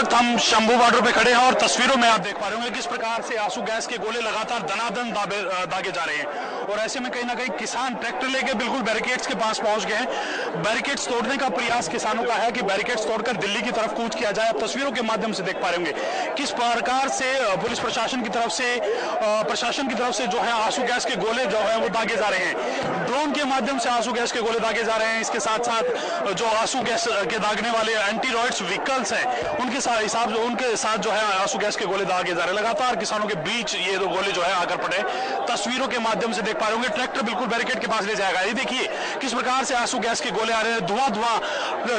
वक्त हम शंभू बॉर्डर पे खड़े हैं और तस्वीरों में आप देख पा रहे होंगे किस प्रकार से आंसू गैस के गोले लगातार दनादन दागे जा रहे हैं। और ऐसे में कहीं ना कहीं किसान ट्रैक्टर लेके बिल्कुल बैरिकेड्स के पास पहुंच गए हैं। बैरिकेड्स तोड़ने का प्रयास किसानों का है कि बैरिकेड्स तोड़कर दिल्ली की तरफ कूच किया जाए। आप तस्वीरों के माध्यम से देख पा रहे होंगे किस प्रकार से पुलिस प्रशासन की तरफ से जो है आंसू गैस के गोले जो है वो दागे जा रहे हैं। ड्रोन के माध्यम से आंसू गैस के गोले दागे जा रहे हैं। इसके साथ साथ जो आंसू गैस के दागने वाले एंटी रॉयड्स व्हीकल्स हैं उनके साथ जो है आंसू गैस के गोले दागे जा रहे हैं। लगातार किसानों के बीच ये दो गोले जो है आकर पड़े। तस्वीरों के माध्यम से देख पा रहे होंगे ट्रैक्टर बिल्कुल बैरिकेड के पास ले जाएगा। ये देखिए किस प्रकार से आंसू गैस के गोले आ रहे हैं। धुआं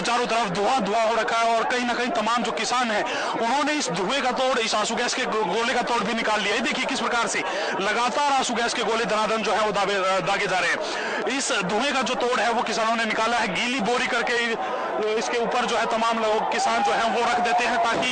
चारों तरफ धुआं हो रखा है और कहीं ना कहीं तमाम जो किसान हैं उन्होंने इस धुएं का तोड़, इस आंसू गैस के गोले का तोड़ भी निकाल लिया है। देखिए किस प्रकार से लगातार आंसू गैस के गोले दनादन जो है वो दागे जा रहे हैं। इस धुएं का जो तोड़ है वो किसानों ने निकाला है। गीली बोरी करके इसके ऊपर जो है तमाम लोग किसान जो है वो रख देते हैं ताकि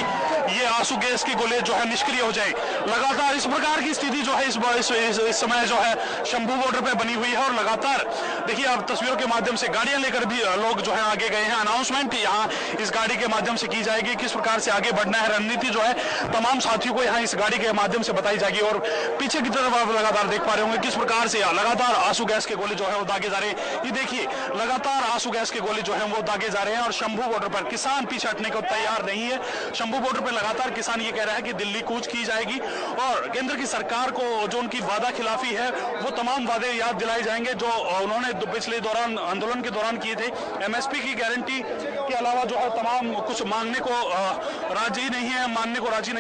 ये आंसू गैस के गोले जो है निष्क्रिय हो जाए। लगातार इस प्रकार की स्थिति जो है इस समय जो है शंभू बॉर्डर पे बनी हुई है। और लगातार देखिए आप तस्वीरों के माध्यम से गाड़ियां लेकर भी लोग जो है आगे गए हैं। अनाउंसमेंट यहाँ इस गाड़ी के माध्यम से की जाएगी किस प्रकार से आगे बढ़ना है। रणनीति जो है तमाम साथियों को यहाँ इस गाड़ी के माध्यम से बताई जाएगी। और पीछे की तरफ आप लगातार देख पा रहे होंगे किस प्रकार से लगातार आंसू गैस के गोले जो है वो दागे जा रहे हैं। ये देखिए लगातार आंसू गैस के गोले जो है वो दागे जा रहे हैं। और शंभू बॉर्डर पर किसान पीछे हटने को तैयार नहीं है। शंभू बॉर्डर पर लगातार किसान ये कह रहा है कि दिल्ली कूच की जाएगी और केंद्र की सरकार को जो उनकी वादा खिलाफी है वो तमाम वादे याद दिलाए जाएंगे जो उन्होंने पिछले आंदोलन के दौरान किए थे। एमएसपी की गारंटी के अलावा जो है तमाम कुछ मानने को राजी नहीं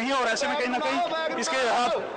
है। और ऐसे में कहीं ना कहीं इसके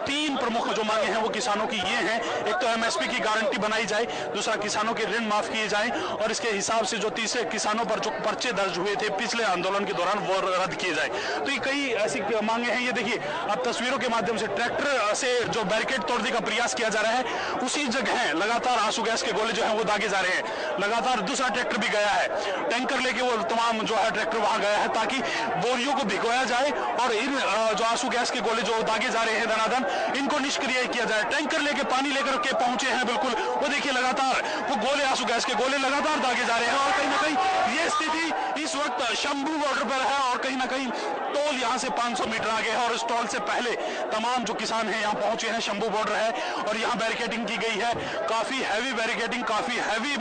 तीन प्रमुख जो मांगे हैं वो किसानों की ये हैं। एक तो एमएसपी की गारंटी बनाई जाए, दूसरा किसानों के ऋण माफ किए जाए और इसके हिसाब से जो तीसरे किसानों पर जो पर्चे दर्ज हुए थे पिछले आंदोलन के दौरान वो रद्द किए जाए। तो ये कई ऐसी मांगे हैं। ये देखिए अब तस्वीरों के माध्यम से ट्रैक्टर से जो बैरिकेड तोड़ने का प्रयास किया जा रहा है उसी जगह लगातार आंसू गैस के गोले जो है वो दागे जा रहे हैं। लगातार दूसरा ट्रैक्टर भी गया है, टैंकर लेके वो तमाम जो है ट्रैक्टर वहां गया है ताकि बोरियों को भिगोया जाए और इन जो आंसू गैस के गोले जो दागे जा रहे हैं दनादन इनको निष्क्रिय किया जाए। टैंकर लेके पानी लेकर के पहुंचे हैं बिल्कुल। वो देखिए लगातार वो गोले आंसू गैस के गोले लगातार दागे जा रहे हैं। और कहीं ना कहीं ये स्थिति इस वक्त शंभू बॉर्डर पर है और कहीं ना कहीं टोल यहाँ से 500 मीटर आगे है। और इस टोल से पहले तमाम जो किसान हैं यहाँ पहुंचे हैं। शंभू बॉर्डर है और यहाँ बैरिकेडिंग की गई है। काफी हैवी बैरिकेडिंग, काफी हैवी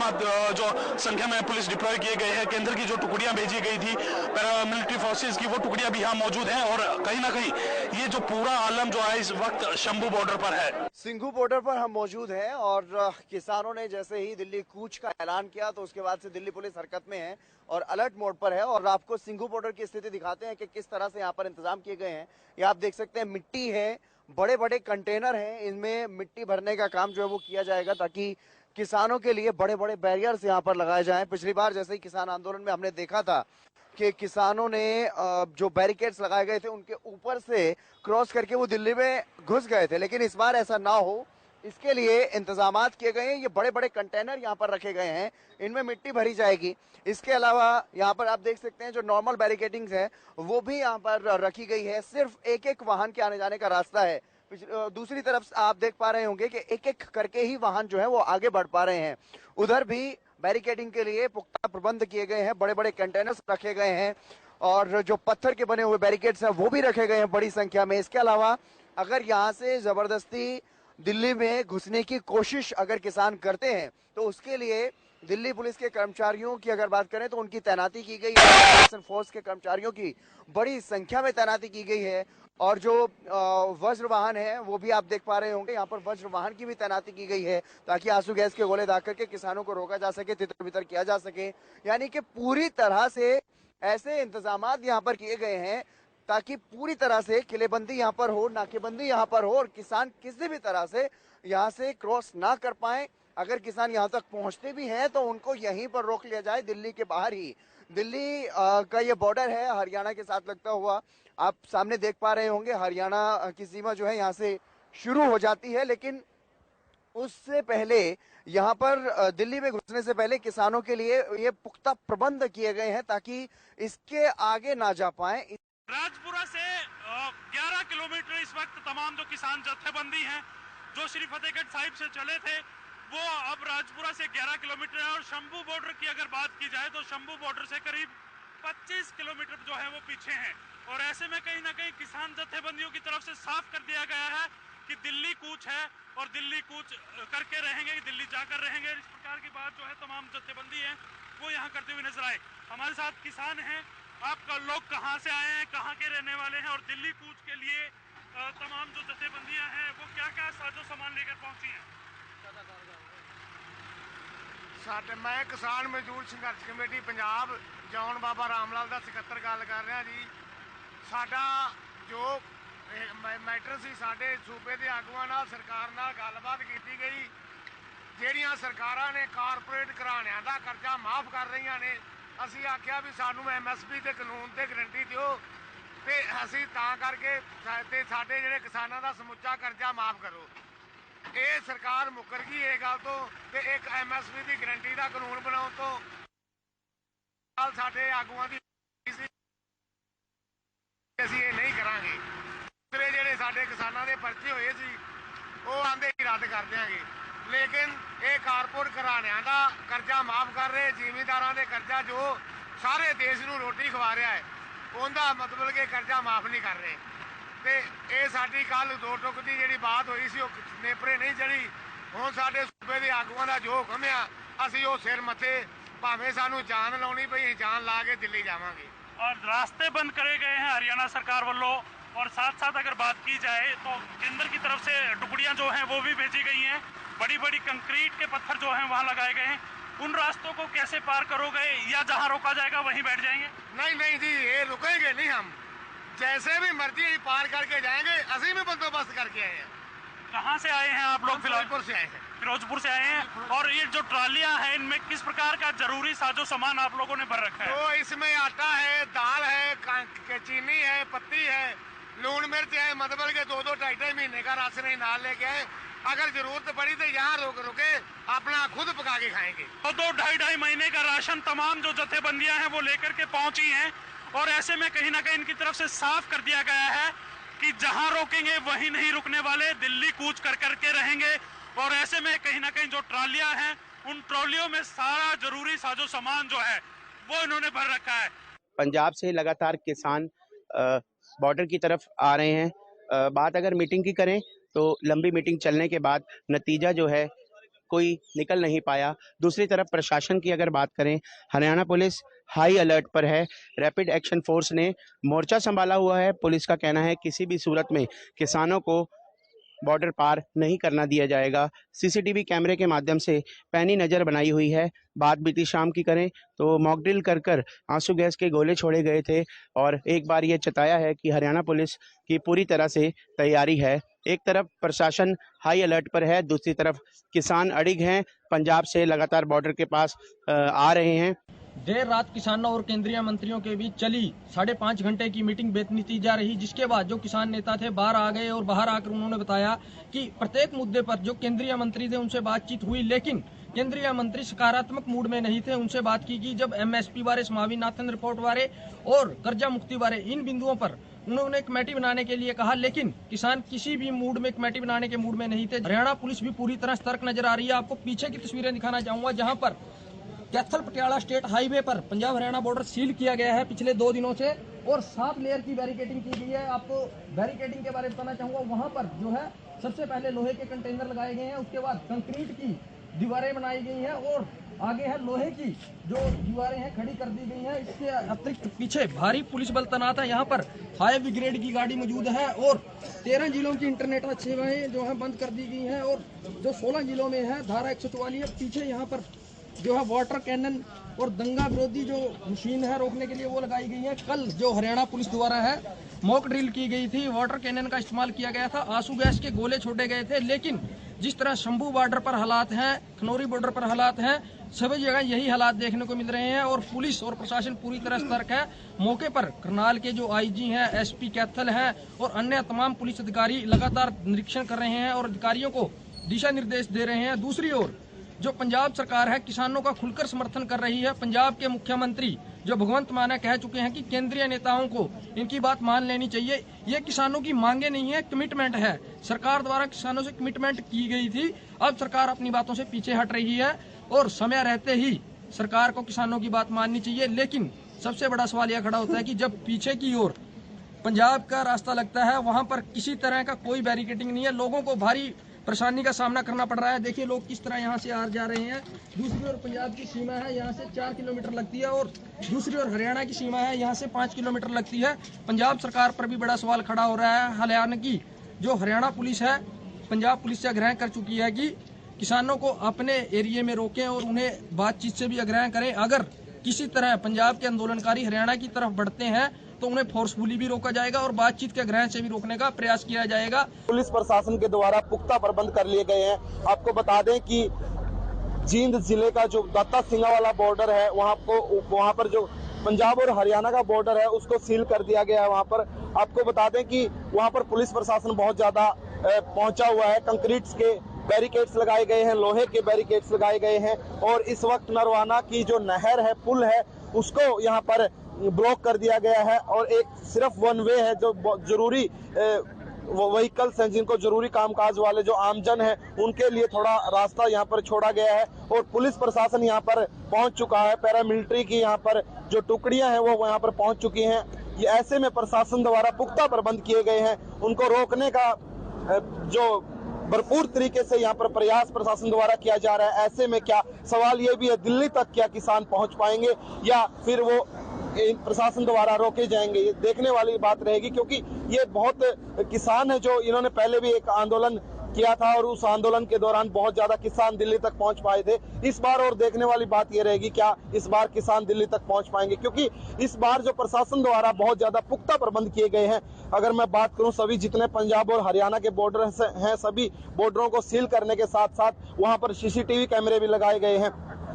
जो संख्या में पुलिस डिप्लॉय किए गए हैं। केंद्र की जो टुकड़ियां भेजी गई थी पैरामिलिट्री फोर्सेज की वो टुकड़ियां भी यहाँ मौजूद हैं। और कहीं ना कहीं ये जो पूरा आलम जो है इस वक्त शंभू बॉर्डर पर है। सिंघू बॉर्डर पर हम मौजूद हैं और किसानों ने जैसे ही दिल्ली कूच का ऐलान किया तो उसके बाद से दिल्ली पुलिस हरकत में है और अलर्ट मोड पर है। और आपको सिंघू बॉर्डर की स्थिति दिखाते हैं कि किस तरह से यहाँ पर इंतजाम किए गए हैं। ये आप देख सकते हैं मिट्टी है, बड़े बड़े कंटेनर हैं, इनमें मिट्टी भरने का काम जो है वो किया जाएगा ताकि किसानों के लिए बड़े बड़े बैरियर्स यहाँ पर लगाए जाएं। पिछली बार जैसे ही किसान आंदोलन में हमने देखा था कि किसानों ने जो बैरिकेड्स लगाए गए थे उनके ऊपर से क्रॉस करके वो दिल्ली में घुस गए थे, लेकिन इस बार ऐसा ना हो इसके लिए इंतजामात किए गए हैं। ये बड़े बड़े कंटेनर यहाँ पर रखे गए हैं, इनमें मिट्टी भरी जाएगी। इसके अलावा यहाँ पर आप देख सकते हैं जो नॉर्मल बैरिकेडिंग्स है वो भी यहाँ पर रखी गई है। सिर्फ एक एक वाहन के आने जाने का रास्ता है। दूसरी तरफ आप देख पा रहे होंगे कि एक एक करके ही वाहन जो है वो आगे बढ़ पा रहे हैं। उधर भी बैरिकेडिंग के लिए पुख्ता प्रबंध किए गए हैं, बड़े बड़े कंटेनर्स रखे गए हैं और जो पत्थर के बने हुए बैरिकेड्स हैं वो भी रखे गए हैं बड़ी संख्या में। इसके अलावा अगर यहाँ से जबरदस्ती दिल्ली में घुसने की कोशिश अगर किसान करते हैं तो उसके लिए दिल्ली पुलिस के कर्मचारियों की अगर बात करें तो उनकी तैनाती की गई है। फोर्स के कर्मचारियों की बड़ी संख्या में तैनाती की गई है और जो वज्र वाहन है वो भी आप देख पा रहे होंगे, यहाँ पर वज्र वाहन की भी तैनाती की गई है ताकि आंसू गैस के गोले दाग करके किसानों को रोका जा सके, तितर बितर किया जा सके। यानी कि पूरी तरह से ऐसे इंतजामात यहाँ पर किए गए हैं ताकि पूरी तरह से किलेबंदी यहाँ पर हो, नाकेबंदी यहाँ पर हो और किसान किसी भी तरह से यहाँ से क्रॉस ना कर पाए। अगर किसान यहाँ तक पहुँचते भी हैं तो उनको यहीं पर रोक लिया जाए, दिल्ली के बाहर ही। दिल्ली का ये बॉर्डर है हरियाणा के साथ लगता हुआ, आप सामने देख पा रहे होंगे हरियाणा की सीमा जो है यहाँ से शुरू हो जाती है। लेकिन उससे पहले यहाँ पर दिल्ली में घुसने से पहले किसानों के लिए ये पुख्ता प्रबंध किए गए हैं ताकि इसके आगे ना जा पाए। राजपुरा से 11 किलोमीटर इस वक्त तमाम जो किसान जत्थेबंदी हैं जो श्री फतेहगढ़ साहिब से चले थे वो अब राजपुरा से 11 किलोमीटर है। और शंभू बॉर्डर की अगर बात की जाए तो शंभू बॉर्डर से करीब 25 किलोमीटर जो है वो पीछे हैं। और ऐसे में कहीं ना कहीं किसान जत्थेबंदियों की तरफ से साफ कर दिया गया है कि दिल्ली कूच है और दिल्ली कूच करके रहेंगे, दिल्ली जाकर रहेंगे। इस प्रकार की बात जो है तमाम जत्थेबंदी है वो यहाँ करते हुए नजर आए। हमारे साथ किसान हैं, आपका लोग कहाँ से आए हैं, कहाँ के रहने वाले हैं, और दिल्ली कूच के लिए तमाम जो जत्थेबंदियां हैं वो क्या क्या साजो सामान लेकर पहुंची हैं? मैं किसान मजदूर संघर्ष कमेटी पंजाब जॉन बाबा रामलाल का सकੱਤਰ गल कर रहा जी। साडा जो मैटर सी साडे सूबे के आगुआं नाल सरकार नाल गलबात की गई, ਜਿਹੜੀਆਂ ਸਰਕਾਰਾਂ ਨੇ ਕਾਰਪੋਰੇਟ ਘਰਾਣਿਆਂ ਦਾ ਕਰਜ਼ਾ ਮਾਫ ਕਰ ਰਹੀਆਂ ਨੇ। ਅਸੀਂ ਆਖਿਆ ਵੀ ਸਾਨੂੰ MSP ਦੇ ਕਾਨੂੰਨ ਤੇ ਗਰੰਟੀ ਦਿਓ ਤੇ ਅਸੀਂ ਤਾਂ ਕਰਕੇ ਤੇ ਸਾਡੇ ਜਿਹੜੇ ਕਿਸਾਨਾਂ ਦਾ ਸਮੁੱਚਾ ਕਰਜ਼ਾ ਮਾਫ ਕਰੋ। ਇਹ ਸਰਕਾਰ ਮੁੱਕਰ ਗਈ ਇਹ ਗੱਲ ਤੋਂ ਤੇ ਇੱਕ MSP ਦੀ ਗਰੰਟੀ ਦਾ ਕਾਨੂੰਨ ਬਣਾਉਣ ਤੋਂ। ਕੱਲ ਸਾਡੇ ਆਗੂਆਂ ਦੀ ਅਸੀਂ ਇਹ ਨਹੀਂ ਕਰਾਂਗੇ। ਦੂਸਰੇ ਜਿਹੜੇ ਸਾਡੇ ਕਿਸਾਨਾਂ ਦੇ ਪਰਚੇ ਹੋਏ ਸੀ ਉਹ ਆਂਦੇ ਹੀ ਰੱਦ ਕਰ ਦਿਆਂਗੇ, ਲੇਕਿਨ ਇਹ ਕਾਰਪੋਰੇਟ ਘਰਾਣਿਆਂ ਦਾ ਕਰਜ਼ਾ ਮਾਫ ਕਰ ਰਹੇ, ਜ਼ਿਮੀਂਦਾਰਾਂ ਦੇ ਕਰਜ਼ਾ ਜੋ ਸਾਰੇ ਦੇਸ਼ ਨੂੰ ਰੋਟੀ ਖਵਾ ਰਿਹਾ ਹੈ ਉਹਦਾ ਮਤਲਬ ਕਿ ਕਰਜ਼ਾ ਮਾਫ ਨਹੀਂ ਕਰ ਰਹੇ। ਤੇ ਇਹ ਸਾਡੀ ਕੱਲ ਦੋ ਟੁਕ ਦੀ ਜਿਹੜੀ ਬਾਤ ਹੋਈ ਸੀ ਉਹ ਨੇਪਰੇ ਨਹੀਂ ਚੜੀ। ਹੁਣ ਸਾਡੇ ਸੂਬੇ ਦੇ ਆਗੂਆਂ ਦਾ ਜੋ ਹੁਕਮ ਆ ਅਸੀਂ ਉਹ ਸਿਰ ਮੱਥੇ ਭਾਵੇਂ ਸਾਨੂੰ ਜਾਨ ਲਾਉਣੀ ਪਈ ਜਾਨ ਲਾ के दिल्ली जावांगे। और रास्ते बंद करे गए हैं हरियाणा सरकार वालों, और साथ साथ अगर बात की जाए तो केंद्र की तरफ से टुकड़ियां जो हैं वो भी भेजी गई हैं, बड़ी बड़ी कंक्रीट के पत्थर जो हैं वहां लगाए गए हैं। उन रास्तों को कैसे पार करोगे, या जहां रोका जाएगा वहीं बैठ जाएंगे? नहीं नहीं जी, ये रुकेंगे नहीं, हम जैसे भी मर्जी पार करके जाएंगे। अभी भी बंदोबस्त करके आए हैं। कहाँ से आए हैं आप लोग? फिरोजपुर से आए हैं। फिरोजपुर से आए हैं। और ये जो ट्रालियां हैं इनमें किस प्रकार का जरूरी साजो सामान आप लोगों ने भर रखा है? तो इसमें आटा है, दाल है, चीनी है, पत्ती है, लून मिर्च है, मतलब के 2-2 2.5 महीने का राशन ही नाल लेके आए। अगर जरूरत पड़ी तो यहाँ रुके अपना खुद पका के खाएंगे। तो 2-2.5 महीने का राशन तमाम जो जत्थेबंदियां हैं वो लेकर के पहुंची हैं, और ऐसे में कहीं ना कहीं इनकी तरफ से साफ कर दिया गया है कि जहां रोकेंगे वहीं नहीं रुकने वाले, दिल्ली कूच कर करके रहेंगे। और ऐसे में कहीं ना कहीं जो ट्रालियां हैं उन ट्रॉलियों में सारा जरूरी साजो सामान जो है वो इन्होंने भर रखा है। पंजाब से लगातार किसान बॉर्डर की तरफ आ रहे हैं। बात अगर मीटिंग की करें तो लंबी मीटिंग चलने के बाद नतीजा जो है कोई निकल नहीं पाया। दूसरी तरफ प्रशासन की अगर बात करें, हरियाणा पुलिस हाई अलर्ट पर है। रैपिड एक्शन फोर्स ने मोर्चा संभाला हुआ है। पुलिस का कहना है किसी भी सूरत में किसानों को बॉर्डर पार नहीं करना दिया जाएगा। सीसीटीवी कैमरे के माध्यम से पैनी नज़र बनाई हुई है। बात बीती शाम की करें तो मॉकड्रिल कर आंसू गैस के गोले छोड़े गए थे, और एक बार ये चताया है कि हरियाणा पुलिस की पूरी तरह से तैयारी है। एक तरफ प्रशासन हाई अलर्ट पर है, दूसरी तरफ किसान अड़िग हैं, पंजाब से लगातार बॉर्डर के पास आ रहे हैं। देर रात किसानों और केंद्रीय मंत्रियों के बीच चली 5.5 घंटे की मीटिंग बेतनती जा रही, जिसके बाद जो किसान नेता थे बाहर आ गए और बाहर आकर उन्होंने बताया कि प्रत्येक मुद्दे पर जो केंद्रीय मंत्री थे उनसे बातचीत हुई, लेकिन केंद्रीय मंत्री सकारात्मक मूड में नहीं थे। उनसे बात की जब MSP बारे, स्वामीनाथन रिपोर्ट बारे और कर्जा मुक्ति बारे, इन बिंदुओं पर उन्होंने कमेटी बनाने के लिए कहा, लेकिन किसान किसी भी मूड में कमेटी बनाने के मूड में नहीं थे। हरियाणा पुलिस भी पूरी तरह सतर्क नजर आ रही है। आपको पीछे की तस्वीरें दिखाना चाहूंगा, जहां पर कैथल पटियाला स्टेट हाईवे पर पंजाब हरियाणा बॉर्डर सील किया गया है पिछले 2 दिनों से, और 7 लेयर की बैरिकेडिंग की गई है। आपको बैरिकेडिंग के बारे में बताना चाहूंगा, वहां पर जो है सबसे पहले लोहे के कंटेनर लगाए गए हैं, उसके बाद कंक्रीट की दीवारें बनाई गई हैं, और आगे है लोहे की जो दीवारें हैं खड़ी कर दी गई हैं। इसके अतिरिक्त पीछे भारी पुलिस बल तैनात है। यहाँ पर फायर ब्रिगेड की गाड़ी मौजूद है, और 13 जिलों की इंटरनेट सेवाएं जो है बंद कर दी गई हैं, और जो 16 जिलों में है धारा 144 है। पीछे यहाँ पर जो है वाटर कैनन और दंगा विरोधी जो मशीन है रोकने के लिए वो लगाई गई है। कल जो हरियाणा पुलिस द्वारा है मॉक ड्रिल की गई थी, वाटर कैनन का इस्तेमाल किया गया था, आंसू गैस के गोले छोड़े गए थे, लेकिन जिस तरह शंभू बॉर्डर पर हालात हैं, खनौरी बॉर्डर पर हालात हैं, सभी जगह यही हालात देखने को मिल रहे हैं, और पुलिस और प्रशासन पूरी तरह सतर्क है। मौके पर करनाल के जो IG हैं, SP कैथल हैं और अन्य तमाम पुलिस अधिकारी लगातार निरीक्षण कर रहे हैं और अधिकारियों को दिशा निर्देश दे रहे हैं। दूसरी ओर जो पंजाब सरकार है किसानों का खुलकर समर्थन कर रही है। पंजाब के मुख्यमंत्री जो भगवंत मान कह चुके हैं कि केंद्रीय नेताओं को इनकी बात मान लेनी चाहिए। ये किसानों की मांगे नहीं है, कमिटमेंट है। सरकार द्वारा किसानों से कमिटमेंट की गई थी, अब सरकार अपनी बातों से पीछे हट रही है, और समय रहते ही सरकार को किसानों की बात माननी चाहिए। लेकिन सबसे बड़ा सवाल यह खड़ा होता है कि जब पीछे की ओर पंजाब का रास्ता लगता है, वहां पर किसी तरह का कोई बैरिकेडिंग नहीं है। लोगों को भारी परेशानी का सामना करना पड़ रहा है। देखिए लोग किस तरह यहाँ से आ जा रहे हैं। दूसरी ओर पंजाब की सीमा है, यहाँ से 4 किलोमीटर लगती है, और दूसरी ओर हरियाणा की सीमा है, यहाँ से 5 किलोमीटर लगती है। पंजाब सरकार पर भी बड़ा सवाल खड़ा हो रहा है। हरियाणा की जो हरियाणा पुलिस है, पंजाब पुलिस से आग्रह कर चुकी है कि किसानों को अपने एरिए में रोकें और उन्हें बातचीत से भी आग्रह करें। अगर किसी तरह पंजाब के आंदोलनकारी हरियाणा की तरफ बढ़ते हैं तो उन्हें फोर्सफुली भी रोका जाएगा और बातचीत के आग्रह से भी रोकने का प्रयास किया जाएगा। पुलिस प्रशासन के द्वारा पुख्ता प्रबंध कर लिए गए हैं। आपको बता दें कि जींद जिले का जो दत्ता सिंगा वाला बॉर्डर है, वहाँ पर जो पंजाब और हरियाणा का बॉर्डर है उसको सील कर दिया गया है। वहाँ पर आपको बता दें कि वहाँ पर पुलिस प्रशासन बहुत ज्यादा पहुंचा हुआ है। कंक्रीट के बैरिकेड्स लगाए गए हैं, लोहे के बैरिकेड्स लगाए गए हैं, और इस वक्त नरवाना की जो नहर है, पुल है, उसको यहाँ पर ब्लॉक कर दिया गया है। और एक सिर्फ वन वे है, जो जरूरी व्हीकल्स हैं, जिनको जरूरी कामकाज वाले जो आमजन है, उनके लिए थोड़ा रास्ता यहाँ पर छोड़ा गया है। और पुलिस प्रशासन यहाँ पर पहुंच चुका है। पैरामिलिट्री की यहाँ पर जो टुकड़ियां हैं वो यहाँ पर पहुंच चुकी हैं। ये ऐसे में प्रशासन द्वारा पुख्ता प्रबंध किए गए हैं। उनको रोकने का जो भरपूर तरीके से यहाँ पर प्रयास प्रशासन द्वारा किया जा रहा है। ऐसे में क्या सवाल ये भी है, दिल्ली तक क्या किसान पहुंच पाएंगे या फिर वो प्रशासन द्वारा रोके जाएंगे? ये देखने वाली बात रहेगी, क्योंकि ये बहुत किसान है जो इन्होंने पहले भी एक आंदोलन किया था और उस आंदोलन के दौरान बहुत ज्यादा किसान दिल्ली तक पहुंच पाए थे। इस बार और देखने वाली बात ये रहेगी, क्या इस बार किसान दिल्ली तक पहुंच पाएंगे, क्योंकि इस बार जो प्रशासन द्वारा बहुत ज्यादा पुख्ता प्रबंध किए गए हैं। अगर मैं बात करूं, सभी जितने पंजाब और हरियाणा के बॉर्डर हैं, सभी बॉर्डरों को सील करने के साथ साथ वहां पर सीसीटीवी कैमरे भी लगाए गए हैं।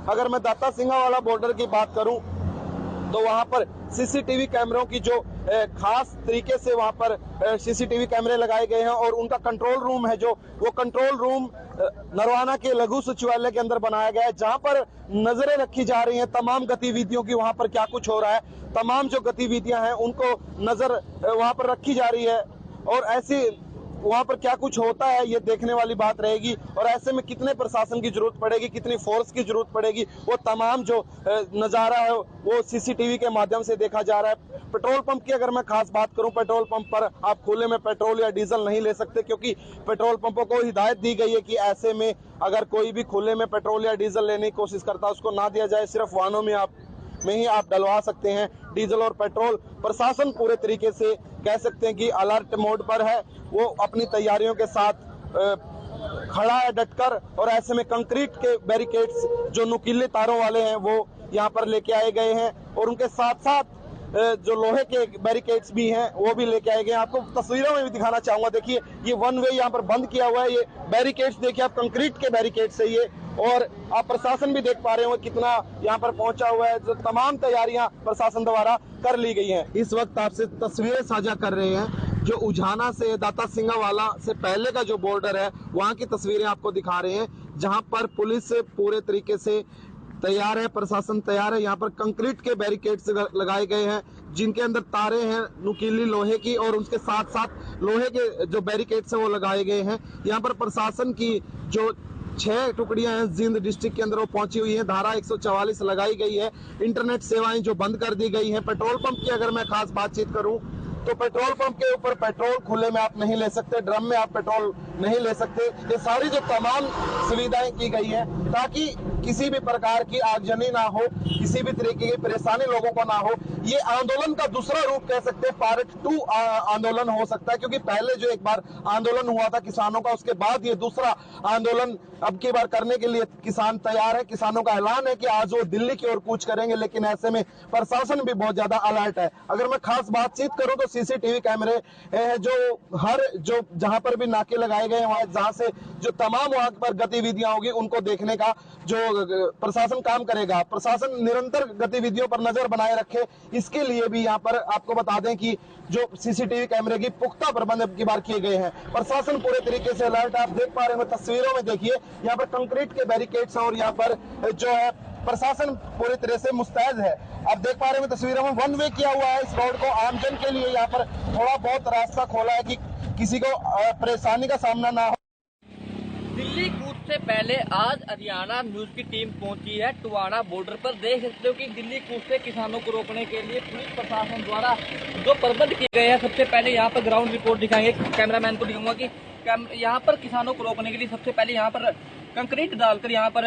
अगर मैं दत्ता सिंगा वाला बॉर्डर की बात करूं तो वहां पर सीसीटीवी कैमरों की जो खास तरीके से वहां पर सीसीटीवी कैमरे लगाए गए हैं, और उनका कंट्रोल रूम है, जो वो कंट्रोल रूम नरवाना के लघु सचिवालय के अंदर बनाया गया है, जहां पर नजरें रखी जा रही हैं तमाम गतिविधियों की। वहां पर क्या कुछ हो रहा है, तमाम जो गतिविधियां हैं उनको नजर वहां पर रखी जा रही है, और ऐसी वहां पर क्या कुछ होता है ये देखने वाली बात रहेगी। और ऐसे में कितने प्रशासन की जरूरत पड़ेगी, कितनी फोर्स की जरूरत पड़ेगी, वो तमाम जो नजारा है वो सीसीटीवी के माध्यम से देखा जा रहा है। पेट्रोल पंप की अगर मैं खास बात करूं, पेट्रोल पंप पर आप खुले में पेट्रोल या डीजल नहीं ले सकते, क्योंकि पेट्रोल पंपों को हिदायत दी गई है कि ऐसे में अगर कोई भी खुले में पेट्रोल या डीजल लेने की कोशिश करता है उसको ना दिया जाए, सिर्फ वाहनों में ही आप डलवा सकते हैं डीजल और पेट्रोल। प्रशासन पूरे तरीके से कह सकते हैं कि अलर्ट मोड पर है, वो अपनी तैयारियों के साथ खड़ा है डटकर। और ऐसे में कंक्रीट के बैरिकेड्स जो नुकीले तारों वाले हैं वो यहाँ पर लेके आए गए हैं, और उनके साथ साथ जो लोहे के बैरिकेड्स भी हैं वो भी लेके आए गए हैं। आपको तस्वीरों में भी दिखाना चाहूंगा, देखिए ये वन वे यहाँ पर बंद किया हुआ है। ये बैरिकेड्स देखिए आप, कंक्रीट के बैरिकेड्स है ये, और आप प्रशासन भी देख पा रहे हो कितना यहाँ पर पहुंचा हुआ है। जो तमाम तैयारियां प्रशासन द्वारा कर ली गई हैं। इस वक्त आपसे तस्वीरें साझा कर रहे हैं जो उझाना से दाता सिंगा वाला से पहले का जो बॉर्डर है वहां की तस्वीरें आपको दिखा रहे हैं, जहां पर पुलिस पूरे तरीके से तैयार है, प्रशासन तैयार है। यहाँ पर कंक्रीट के बैरिकेड्स लगाए गए हैं जिनके अंदर तारे हैं नुकीली लोहे की, और उसके साथ साथ लोहे के जो बैरिकेड्स हैं वो लगाए गए हैं। यहाँ पर प्रशासन की जो 6 टुकड़ियां हैं जींद डिस्ट्रिक्ट के अंदर वो पहुंची हुई हैं। धारा 144 लगाई गई है। इंटरनेट सेवाएं जो बंद कर दी गई हैं। पेट्रोल पंप की अगर मैं खास बातचीत करूं तो पेट्रोल पंप के ऊपर पेट्रोल खुले में आप नहीं ले सकते, ड्रम में आप पेट्रोल नहीं ले सकते। ये सारी जो तमाम सुविधाएं की गई है ताकि किसी भी प्रकार की आगजनी ना हो, किसी भी तरीके की परेशानी लोगों को ना हो। ये आंदोलन का दूसरा रूप कह सकते हैं, पार्ट 2 आंदोलन हो सकता है, क्योंकि पहले जो एक बार आंदोलन हुआ था किसानों का, उसके बाद ये दूसरा आंदोलन अब की बार करने के लिए किसान तैयार है। किसानों का ऐलान है कि आज वो दिल्ली की ओर कूच करेंगे, लेकिन ऐसे में प्रशासन भी बहुत ज्यादा अलर्ट है। अगर मैं खास बातचीत करूं तो सीसीटीवी कैमरे जो जहां पर भी नाके लगाए गए हैं, वहां जहां से जो तमाम वहां पर गतिविधियां होगी उनको देखने का जो प्रशासन काम करेगा। प्रशासन निरंतर गतिविधियों पर नजर बनाए रखे, इसके लिए भी यहाँ पर आपको बता दें कि जो सीसीटीवी कैमरे की पुख्ता प्रबंध अब की बार किए गए हैं। प्रशासन पूरे तरीके से अलर्ट, आप देख पा रहे हैं तस्वीरों में, देखिए यहाँ पर कंक्रीट के बैरिकेड्स और यहाँ पर जो है प्रशासन पूरी तरह से मुस्तैद है। आप देख पा रहे हैं तस्वीरों में वन वे किया हुआ है इस रोड को आमजन के लिए। यहाँ पर थोड़ा बहुत रास्ता खोला है कि किसी को परेशानी का सामना ना हो। दिल्ली कूच से सबसे पहले आज हरियाणा न्यूज की टीम पहुंची है टुवाड़ा बॉर्डर पर। देख सकते हो कि दिल्ली कूच से किसानों को रोकने के लिए पुलिस प्रशासन द्वारा जो प्रबंध किए गए हैं, सबसे पहले यहाँ पर ग्राउंड रिपोर्ट दिखाएंगे। कैमरामैन को दिखाऊंगा कि यहाँ पर किसानों को रोकने के लिए सबसे पहले यहाँ पर कंक्रीट डालकर यहाँ पर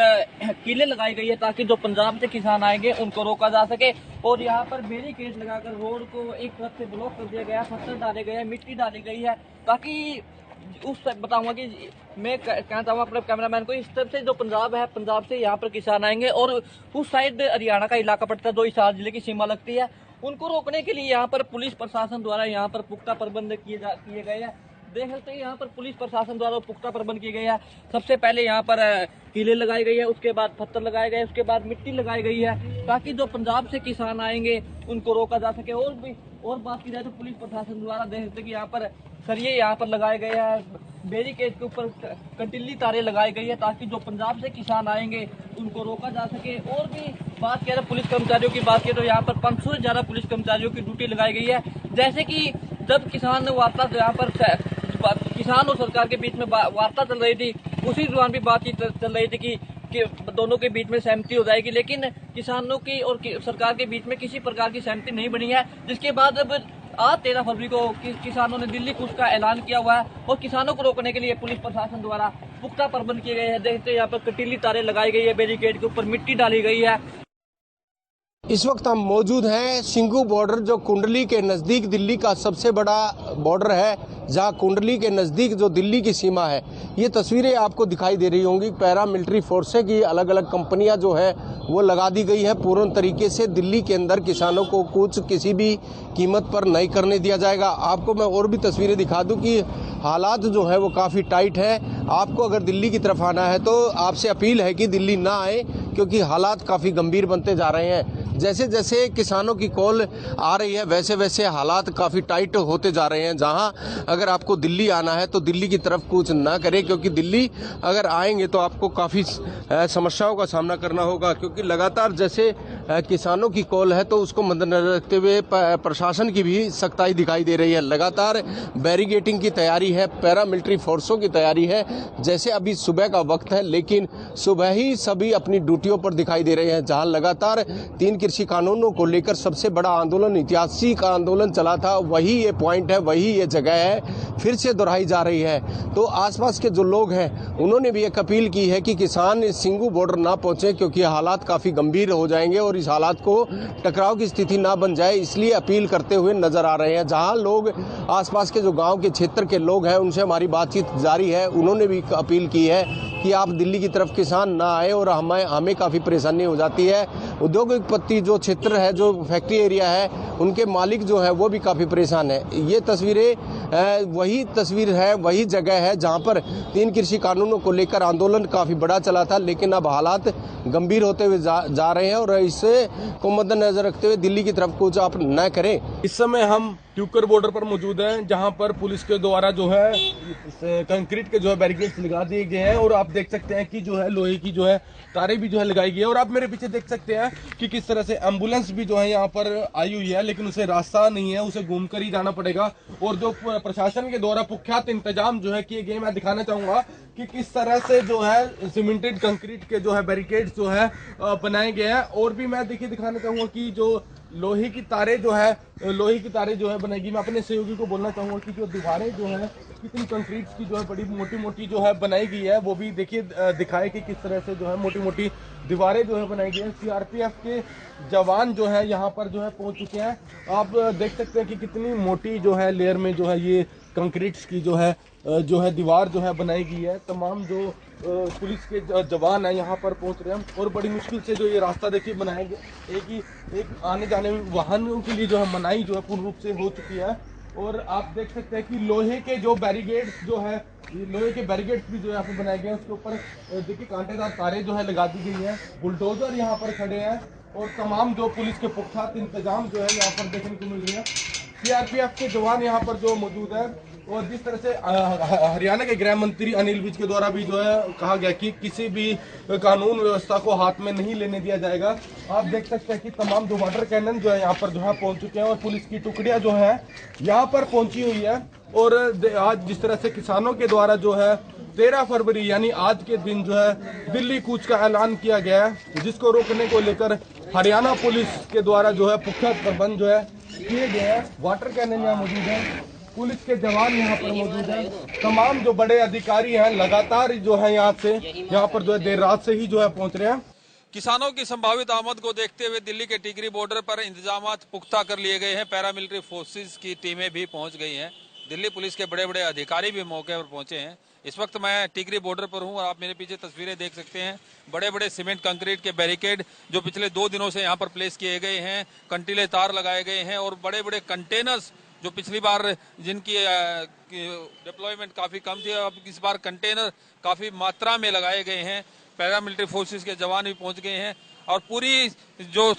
कीलें लगाई गई है ताकि जो पंजाब से किसान आएंगे उनको रोका जा सके। और यहाँ पर बैरिकेड लगाकर रोड को एक तरफ से ब्लॉक कर दिया गया, पत्थर डाले गए हैं, मिट्टी डाली गई है ताकि उस बताऊंगा कि मैं कहना चाहूँगा अपने कैमरामैन को, इस तरफ से जो पंजाब है, पंजाब से यहाँ पर किसान आएंगे और उस साइड हरियाणा का इलाका पड़ता है जो हिसार जिले की सीमा लगती है, उनको रोकने के लिए यहाँ पर पुलिस प्रशासन द्वारा यहाँ पर पुख्ता प्रबंध किए गए हैं। देख सकते हैं यहाँ पर पुलिस प्रशासन द्वारा पुख्ता प्रबंध किए गए हैं। सबसे पहले यहाँ पर कीले लगाई गई है, उसके बाद पत्थर लगाए गए, उसके बाद मिट्टी लगाई गई है ताकि जो पंजाब से किसान आएंगे उनको रोका जा सके। और बात की जाए तो पुलिस प्रशासन द्वारा देख सकते हैं कि यहाँ पर सरिये यहाँ पर लगाए गए हैं, बैरिकेड के ऊपर कंटीली तारें लगाई गई है ताकि जो पंजाब से किसान आएंगे उनको रोका जा सके। और भी बात करें पुलिस कर्मचारियों की बात करें तो यहाँ पर 500 से ज्यादा पुलिस कर्मचारियों की ड्यूटी लगाई गई है। जैसे कि जब किसान वार्ता यहाँ पर किसान और सरकार के बीच में वार्ता चल रही थी, उसी दौरान भी बातचीत चल रही थी कि दोनों के बीच में सहमति हो जाएगी, लेकिन किसानों की और सरकार के बीच में किसी प्रकार की सहमति नहीं बनी है। जिसके बाद अब आज 13 फरवरी को किसानों ने दिल्ली कूच का ऐलान किया हुआ है और किसानों को रोकने के लिए पुलिस प्रशासन द्वारा पुख्ता प्रबंध किए गए हैं। देखते हैं यहाँ पर कंटीली तारें लगाई गई है, बैरिकेड के ऊपर मिट्टी डाली गई है। इस वक्त हम मौजूद हैं सिंघू बॉर्डर, जो कुंडली के नज़दीक दिल्ली का सबसे बड़ा बॉर्डर है, जहां कुंडली के नज़दीक जो दिल्ली की सीमा है। ये तस्वीरें आपको दिखाई दे रही होंगी। पैरा मिलिट्री फोर्सें की अलग अलग कंपनियां जो है वो लगा दी गई है पूर्ण तरीके से। दिल्ली के अंदर किसानों को कुछ किसी भी कीमत पर नहीं करने दिया जाएगा। आपको मैं और भी तस्वीरें दिखा दूं कि हालात जो है वो काफ़ी टाइट है। आपको अगर दिल्ली की तरफ आना है तो आपसे अपील है कि दिल्ली ना आए, क्योंकि हालात काफ़ी गंभीर बनते जा रहे हैं। जैसे जैसे किसानों की कॉल आ रही है वैसे वैसे हालात काफ़ी टाइट होते जा रहे हैं। जहां अगर आपको दिल्ली आना है तो दिल्ली की तरफ कुछ ना करें, क्योंकि दिल्ली अगर आएंगे तो आपको काफ़ी समस्याओं का सामना करना होगा। क्योंकि लगातार जैसे किसानों की कॉल है तो उसको मद्देनजर रखते हुए प्रशासन की भी सख्ताई दिखाई दे रही है। लगातार बैरिकेडिंग की तैयारी है, पैरा मिलिट्री फोर्सों की तैयारी है। जैसे अभी सुबह का वक्त है, लेकिन सुबह ही सभी अपनी ड्यूटियों पर दिखाई दे रहे हैं। जहां लगातार 3 कृषि कानूनों को लेकर सबसे बड़ा आंदोलन, ऐतिहासिक आंदोलन चला था, वही ये पॉइंट है, वही ये जगह है, फिर से दोहराई जा रही है। तो आसपास के जो लोग हैं उन्होंने भी एक अपील की है कि किसान इस सिंघू बॉर्डर ना पहुंचे, क्योंकि हालात काफ़ी गंभीर हो जाएंगे और इस हालात को टकराव की स्थिति ना बन जाए, इसलिए अपील करते हुए नजर आ रहे हैं। जहां लोग आसपास के जो गाँव के क्षेत्र के लोग हैं उनसे हमारी बातचीत जारी है। उन्होंने भी अपील की है कि आप दिल्ली की तरफ किसान ना आए और हमें काफ़ी परेशानी हो जाती है। उद्योगपति जो क्षेत्र है, जो फैक्ट्री एरिया है, उनके मालिक जो है वो भी काफ़ी परेशान है। ये तस्वीरें वही तस्वीर है, वही जगह है जहां पर 3 कृषि कानूनों को लेकर आंदोलन काफ़ी बड़ा चला था, लेकिन अब हालात गंभीर होते हुए जा रहे हैं और इससे को मद्देनजर रखते हुए दिल्ली की तरफ कुछ आप न करें। इस समय हम ट्यूकर बॉर्डर पर मौजूद हैं, जहां पर पुलिस के द्वारा जो है कंक्रीट के जो है बैरिकेड्स लगा दिए गए हैं और आप देख सकते हैं कि जो है लोहे की जो है तारें भी जो है लगाई गई है। और आप मेरे पीछे देख सकते हैं कि किस तरह से एम्बुलेंस भी जो है यहाँ पर आई हुई है, लेकिन उसे रास्ता नहीं है, उसे घूम कर ही जाना पड़ेगा। और जो प्रशासन के द्वारा पुख्ता इंतजाम जो है किए गए, मैं दिखाना चाहूंगा कि किस तरह से जो है सीमेंटेड कंक्रीट के जो है बैरिकेड्स जो है बनाए गए हैं। और भी मैं दिखाना चाहूंगा कि जो लोहे की तारें जो है बनाएगी। मैं अपने सहयोगी को बोलना चाहूंगा कि जो दीवारें जो है कितनी कंक्रीट की जो है बड़ी मोटी मोटी जो है बनाई गई है, वो भी देखिए दिखाए कि किस तरह से जो है मोटी मोटी दीवारें जो है बनाई गई है। सीआरपीएफ के जवान जो है यहाँ पर जो है पहुंच चुके हैं। आप देख सकते हैं कि कितनी मोटी जो है लेयर में जो है ये कंक्रीट्स की जो है दीवार जो है बनाई गई है। तमाम जो पुलिस के जवान है यहाँ पर पहुंच रहे हैं और बड़ी मुश्किल से जो ये रास्ता देखिए बनाया गया, एक आने जाने में वाहनों के लिए जो है मनाही जो है पूर्ण रूप से हो चुकी है। और आप देख सकते हैं कि लोहे के जो बैरिकेड्स जो है, लोहे के बैरिकेड्स भी जो यहाँ पर बनाए गए हैं, उसके ऊपर देखिए कांटेदार तारें जो है लगा दी गई है। बुलडोजर यहाँ पर खड़े हैं और तमाम जो पुलिस के पुख्ता इंतजाम जो है यहाँ पर देखने को मिल रही है। सीआरपीएफ के जवान यहाँ पर जो मौजूद है। और जिस तरह से हरियाणा के गृह मंत्री अनिल विज के द्वारा भी जो है कहा गया कि किसी भी कानून व्यवस्था को हाथ में नहीं लेने दिया जाएगा। आप देख सकते हैं कि तमाम जो वाटर कैनन जो है यहाँ पर जो है पहुंच चुके हैं और पुलिस की टुकड़ियां जो है यहाँ पर पहुंची हुई है। और आज जिस तरह से किसानों के द्वारा जो है 13 फरवरी यानी आज के दिन जो है दिल्ली कूच का ऐलान किया गया है, जिसको रोकने को लेकर हरियाणा पुलिस के द्वारा जो है पुख्ता प्रबंध जो है किए गए हैं। वाटर कैनन यहाँ मौजूद है, पुलिस के जवान यहाँ पर मौजूद हैं, तमाम जो बड़े अधिकारी हैं लगातार जो है यहाँ पर जो है देर रात से ही जो है पहुंच रहे हैं। किसानों की संभावित आमद को देखते हुए दिल्ली के टिकरी बॉर्डर पर इंतजाम पुख्ता कर लिए गए हैं। पैरामिलिट्री फोर्सेस की टीमें भी पहुंच गई हैं। दिल्ली पुलिस के बड़े बड़े अधिकारी भी मौके पर पहुंचे हैं। इस वक्त मैं टिकरी बॉर्डर पर हूं और आप मेरे पीछे तस्वीरें देख सकते हैं। बड़े बड़े सीमेंट कंक्रीट के बैरिकेड जो पिछले 2 दिनों से यहाँ पर प्लेस किए गए हैं, कंटीले तार लगाए गए हैं और बड़े बड़े कंटेनर्स जो पिछली बार जिनकी डिप्लॉयमेंट काफी कम थी, अब इस बार कंटेनर काफी मात्रा में लगाए गए हैं। पैरामिलिट्री फोर्सेस के जवान भी पहुंच गए हैं और पूरी जो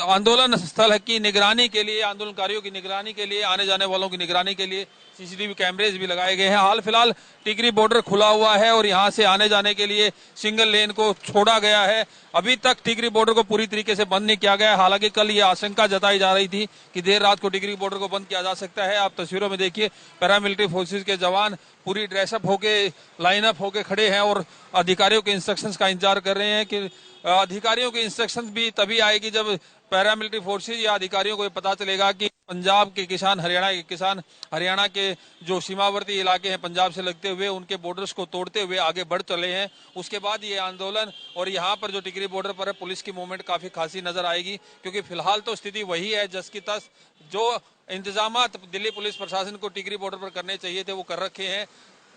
आंदोलन स्थल की निगरानी के लिए, आंदोलनकारियों की निगरानी के लिए, आने जाने वालों की निगरानी के लिए सीसीटीवी कैमरेज भी लगाए गए हैं। हाल फिलहाल टिकरी बॉर्डर खुला हुआ है और यहां से आने जाने के लिए सिंगल लेन को छोड़ा गया है। अभी तक टिकरी बॉर्डर को पूरी तरीके से बंद नहीं किया गया है। हालांकि कल ये आशंका जताई जा रही थी कि देर रात को टिकरी बॉर्डर को बंद किया जा सकता है। आप तस्वीरों में देखिए, पैरामिलिट्री फोर्सेज के जवान पूरी ड्रेसअप होके, लाइनअप होके खड़े हैं और अधिकारियों के इंस्ट्रक्शंस का इंतजार कर रहे हैं कि अधिकारियों की इंस्ट्रक्शंस भी तभी आएगी जब पैरामिलिट्री फोर्सेज या अधिकारियों को पता चलेगा कि पंजाब के किसान, हरियाणा के किसान, हरियाणा के जो सीमावर्ती इलाके हैं पंजाब से लगते हुए, उनके बॉर्डर्स को तोड़ते हुए आगे बढ़ चले हैं। उसके बाद ये आंदोलन और यहाँ पर जो टिकरी बॉर्डर पर है पुलिस की मूवमेंट काफी खासी नजर आएगी, क्योंकि फिलहाल तो स्थिति वही है जस की तस। जो इंतजाम दिल्ली पुलिस प्रशासन को टिकरी बॉर्डर पर करने चाहिए थे वो कर रखे हैं।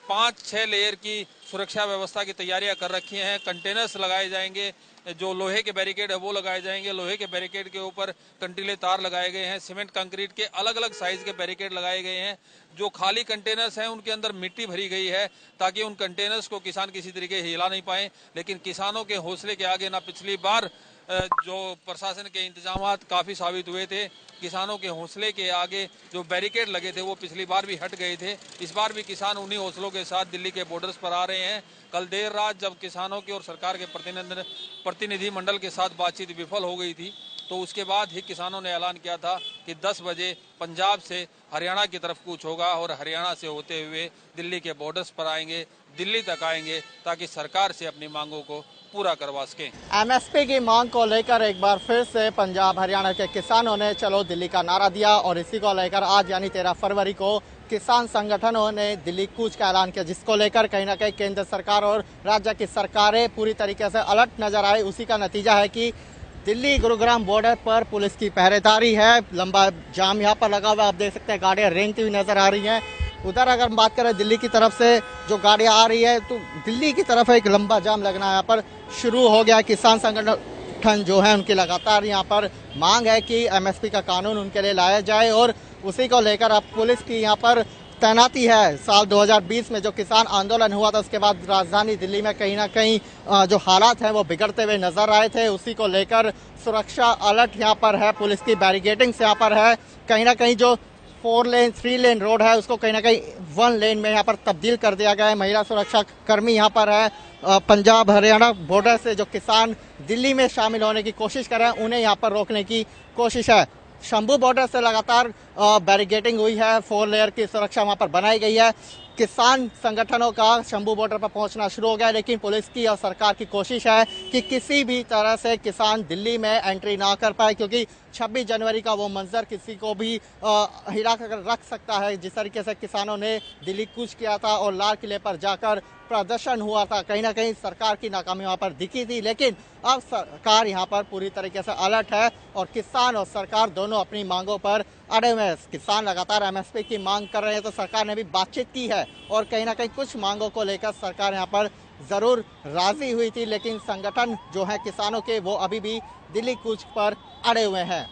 5-6 लेयर की सुरक्षा व्यवस्था की तैयारियां कर रखी हैं। कंटेनर्स लगाए जाएंगे, जो लोहे के बैरिकेड है वो लगाए जाएंगे। लोहे के बैरिकेड के ऊपर कंटीले तार लगाए गए हैं। सीमेंट कंक्रीट के अलग अलग साइज के बैरिकेड लगाए गए हैं। जो खाली कंटेनर्स हैं उनके अंदर मिट्टी भरी गई है ताकि उन कंटेनर्स को किसान किसी तरीके हिला नहीं पाए। लेकिन किसानों के हौसले के आगे ना पिछली बार जो प्रशासन के इंतजाम काफी साबित हुए थे, किसानों के हौसले के आगे जो बैरिकेड लगे थे वो पिछली बार भी हट गए थे। इस बार भी किसान उन्हीं हौसलों के साथ दिल्ली के बॉर्डर्स पर आ रहे हैं। कल देर रात जब किसानों की और सरकार के प्रतिनिधि मंडल के साथ बातचीत विफल हो गई थी, तो उसके बाद ही किसानों ने ऐलान किया था कि 10 बजे पंजाब से हरियाणा की तरफ कूच होगा और हरियाणा से होते हुए दिल्ली के बॉर्डर्स पर आएंगे, दिल्ली तक आएंगे ताकि सरकार से अपनी मांगों को पूरा करवा सकें। एमएसपी की मांग को लेकर एक बार फिर से पंजाब हरियाणा के किसानों ने चलो दिल्ली का नारा दिया और इसी को लेकर आज यानी 13 फरवरी को किसान संगठनों ने दिल्ली कूच का ऐलान किया, जिसको लेकर कहीं ना कहीं केंद्र सरकार और राज्य की सरकारें पूरी तरीके से अलर्ट नजर आई। उसी का नतीजा है कि दिल्ली गुरुग्राम बॉर्डर पर पुलिस की पहरेदारी है। लंबा जाम यहाँ पर लगा हुआ, आप देख सकते हैं गाड़ियाँ रेंगती हुई नजर आ रही हैं। उधर अगर हम बात करें दिल्ली की तरफ से जो गाड़ियाँ आ रही है, तो दिल्ली की तरफ एक लंबा जाम लगना यहाँ पर शुरू हो गया। किसान संगठन जो है उनकी लगातार यहाँ पर मांग है कि एमएसपी का कानून उनके लिए लाया जाए और उसी को लेकर अब पुलिस की यहाँ पर तैनाती है। साल 2020 में जो किसान आंदोलन हुआ था उसके बाद राजधानी दिल्ली में कहीं ना कहीं जो हालात हैं वो बिगड़ते हुए नजर आए थे। उसी को लेकर सुरक्षा अलर्ट यहाँ पर है, पुलिस की बैरिकेडिंग यहाँ पर है। कहीं ना कहीं जो 4 लेन 3 लेन रोड है उसको कहीं ना कहीं 1 लेन में यहाँ पर तब्दील कर दिया गया है। महिला सुरक्षा कर्मी यहाँ पर है। पंजाब हरियाणा बॉर्डर से जो किसान दिल्ली में शामिल होने की कोशिश कर रहे हैं उन्हें यहाँ पर रोकने की कोशिश है। शंभू बॉर्डर से लगातार बैरिकेडिंग हुई है, 4 लेयर की सुरक्षा वहाँ पर बनाई गई है। किसान संगठनों का शंभू बॉर्डर पर पहुंचना शुरू हो गया, लेकिन पुलिस की और सरकार की कोशिश है कि किसी भी तरह से किसान दिल्ली में एंट्री ना कर पाए, क्योंकि 26 जनवरी का वो मंजर किसी को भी हिला कर रख सकता है। जिस तरीके से किसानों ने दिल्ली कूच किया था और लाल किले पर जाकर प्रदर्शन हुआ था, कहीं ना कहीं सरकार की नाकामी वहाँ पर दिखी थी। लेकिन अब सरकार यहाँ पर पूरी तरीके से अलर्ट है और किसान और सरकार दोनों अपनी मांगों पर अड़े हुए हैं। किसान लगातार एमएसपी की मांग कर रहे हैं, तो सरकार ने भी बातचीत की है और कहीं ना कहीं कुछ मांगों को लेकर सरकार यहाँ पर जरूर राजी हुई थी, लेकिन संगठन जो है किसानों के वो अभी भी दिल्ली कूच पर अड़े हुए हैं।